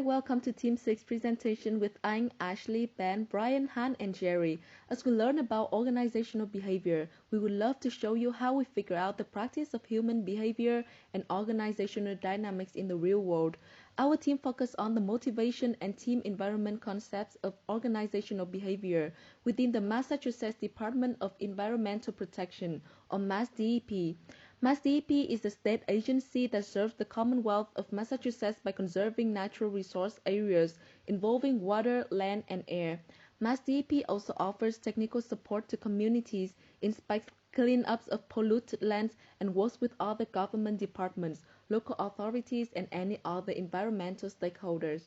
welcome to Team 6 presentation with Anh, Ashley, Ben, Brian, Han, and Jerry. As we learn about organizational behavior, we would love to show you how we figure out the practice of human behavior and organizational dynamics in the real world. Our team focused on the motivation and team environment concepts of organizational behavior within the Massachusetts Department of Environmental Protection, or MassDEP. MassDEP is the state agency that serves the Commonwealth of Massachusetts by conserving natural resource areas involving water, land, and air. MassDEP also offers technical support to communities, inspects cleanups of polluted lands, and works with other government departments, local authorities, and any other environmental stakeholders.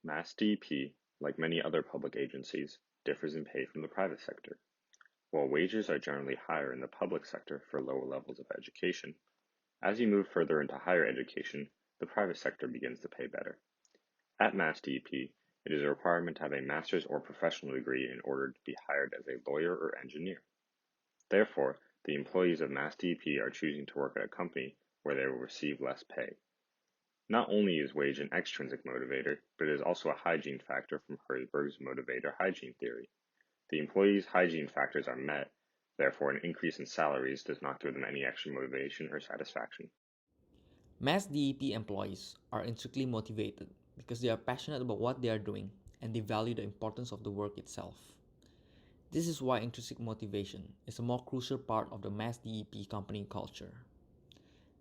MassDEP, like many other public agencies, differs in pay from the private sector. While wages are generally higher in the public sector for lower levels of education, as you move further into higher education, the private sector begins to pay better. At MassDEP, it is a requirement to have a master's or professional degree in order to be hired as a lawyer or engineer. Therefore, the employees of MassDEP are choosing to work at a company where they will receive less pay. Not only is wage an extrinsic motivator, but it is also a hygiene factor from Herzberg's motivator hygiene theory. The employees' hygiene factors are met, therefore an increase in salaries does not give them any extra motivation or satisfaction. MassDEP employees are intrinsically motivated because they are passionate about what they are doing and they value the importance of the work itself. This is why intrinsic motivation is a more crucial part of the MassDEP company culture.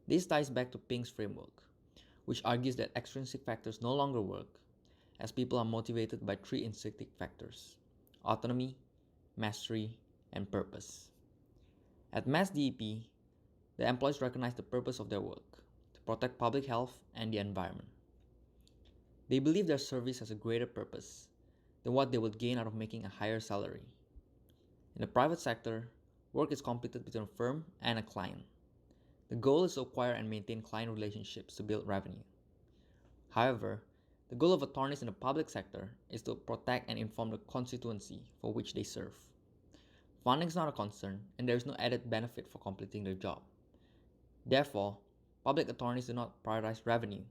This ties back to Pink's framework, which argues that extrinsic factors no longer work, as people are motivated by three intrinsic factors: autonomy, mastery, and purpose. At MassDEP, the employees recognize the purpose of their work: to protect public health and the environment. They believe their service has a greater purpose than what they would gain out of making a higher salary. In the private sector, work is completed between a firm and a client. The goal is to acquire and maintain client relationships to build revenue. However, the goal of attorneys in the public sector is to protect and inform the constituency for which they serve. Funding is not a concern, and there is no added benefit for completing their job. Therefore, public attorneys do not prioritize revenue,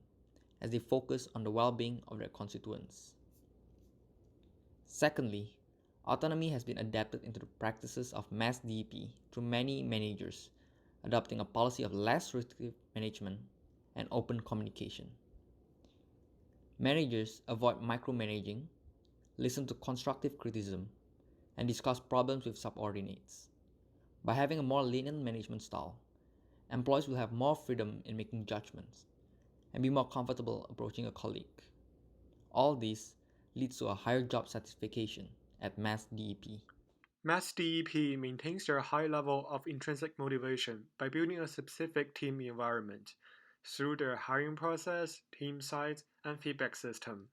as they focus on the well-being of their constituents. Secondly, autonomy has been adapted into the practices of MassDEP through many managers, adopting a policy of less restrictive management and open communication. Managers avoid micromanaging, listen to constructive criticism, and discuss problems with subordinates. By having a more lenient management style, employees will have more freedom in making judgments and be more comfortable approaching a colleague. All this leads to a higher job satisfaction at MassDEP. MassDEP maintains their high level of intrinsic motivation by building a specific team environment through their hiring process, team size, and feedback system.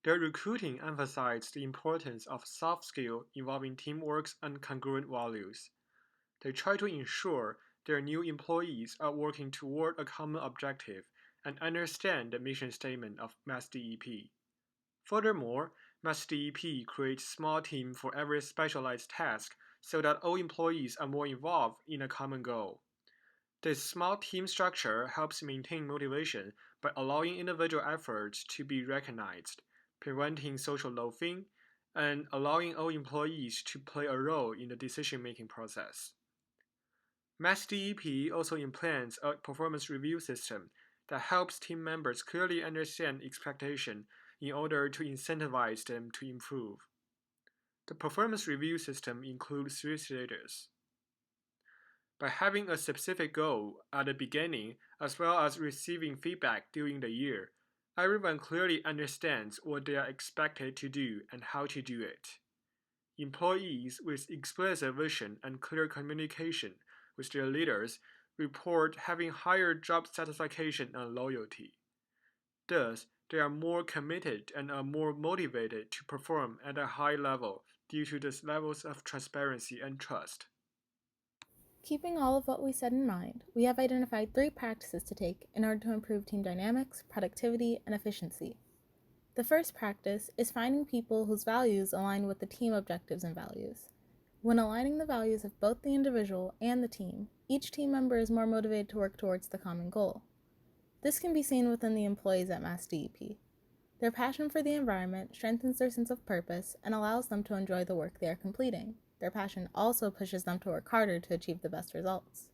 Their recruiting emphasizes the importance of soft skills involving teamwork and congruent values. They try to ensure their new employees are working toward a common objective and understand the mission statement of MassDEP. Furthermore, MassDEP creates small teams for every specialized task so that all employees are more involved in a common goal. This small team structure helps maintain motivation by allowing individual efforts to be recognized, preventing social loafing, and allowing all employees to play a role in the decision-making process. MassDEP also implements a performance review system that helps team members clearly understand expectations in order to incentivize them to improve. The performance review system includes three stages. By having a specific goal at the beginning, as well as receiving feedback during the year, everyone clearly understands what they are expected to do and how to do it. Employees with explicit vision and clear communication with their leaders report having higher job satisfaction and loyalty. Thus, they are more committed and are more motivated to perform at a high level due to these levels of transparency and trust. Keeping all of what we said in mind, we have identified 3 practices to take in order to improve team dynamics, productivity, and efficiency. The first practice is finding people whose values align with the team objectives and values. When aligning the values of both the individual and the team, each team member is more motivated to work towards the common goal. This can be seen within the employees at MassDEP. Their passion for the environment strengthens their sense of purpose and allows them to enjoy the work they are completing. Their passion also pushes them to work harder to achieve the best results.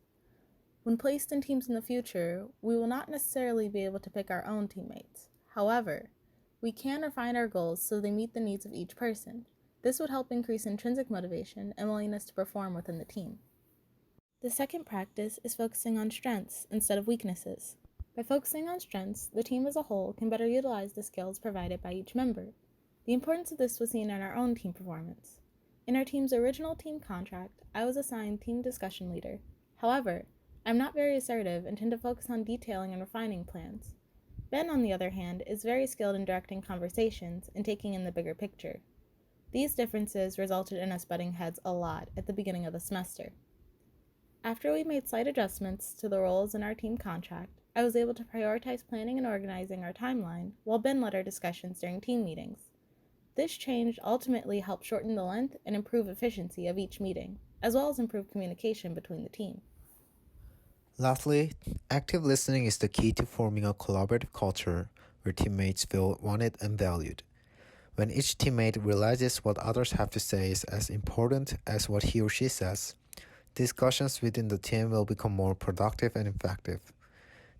When placed in teams in the future, we will not necessarily be able to pick our own teammates. However, we can refine our goals so they meet the needs of each person. This would help increase intrinsic motivation and willingness to perform within the team. The second practice is focusing on strengths instead of weaknesses. By focusing on strengths, the team as a whole can better utilize the skills provided by each member. The importance of this was seen in our own team performance. In our team's original team contract, I was assigned team discussion leader. However, I'm not very assertive and tend to focus on detailing and refining plans. Ben, on the other hand, is very skilled in directing conversations and taking in the bigger picture. These differences resulted in us butting heads a lot at the beginning of the semester. After we made slight adjustments to the roles in our team contract, I was able to prioritize planning and organizing our timeline, while Ben led our discussions during team meetings. This change ultimately helped shorten the length and improve efficiency of each meeting, as well as improve communication between the team. Lastly, active listening is the key to forming a collaborative culture where teammates feel wanted and valued. When each teammate realizes what others have to say is as important as what he or she says, discussions within the team will become more productive and effective.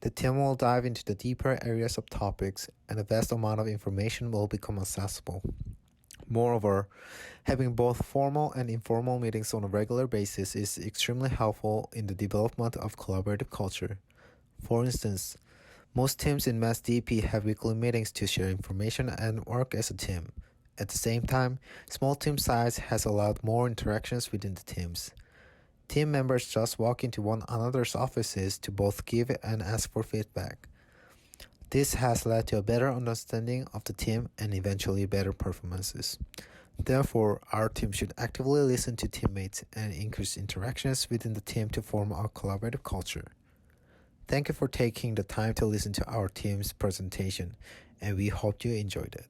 The team will dive into the deeper areas of topics, and a vast amount of information will become accessible. Moreover, having both formal and informal meetings on a regular basis is extremely helpful in the development of collaborative culture. For instance, most teams in Mass DP have weekly meetings to share information and work as a team. At the same time, small team size has allowed more interactions within the teams. Team members just walk into one another's offices to both give and ask for feedback. This has led to a better understanding of the team and eventually better performances. Therefore, our team should actively listen to teammates and increase interactions within the team to form a collaborative culture. Thank you for taking the time to listen to our team's presentation, and we hope you enjoyed it.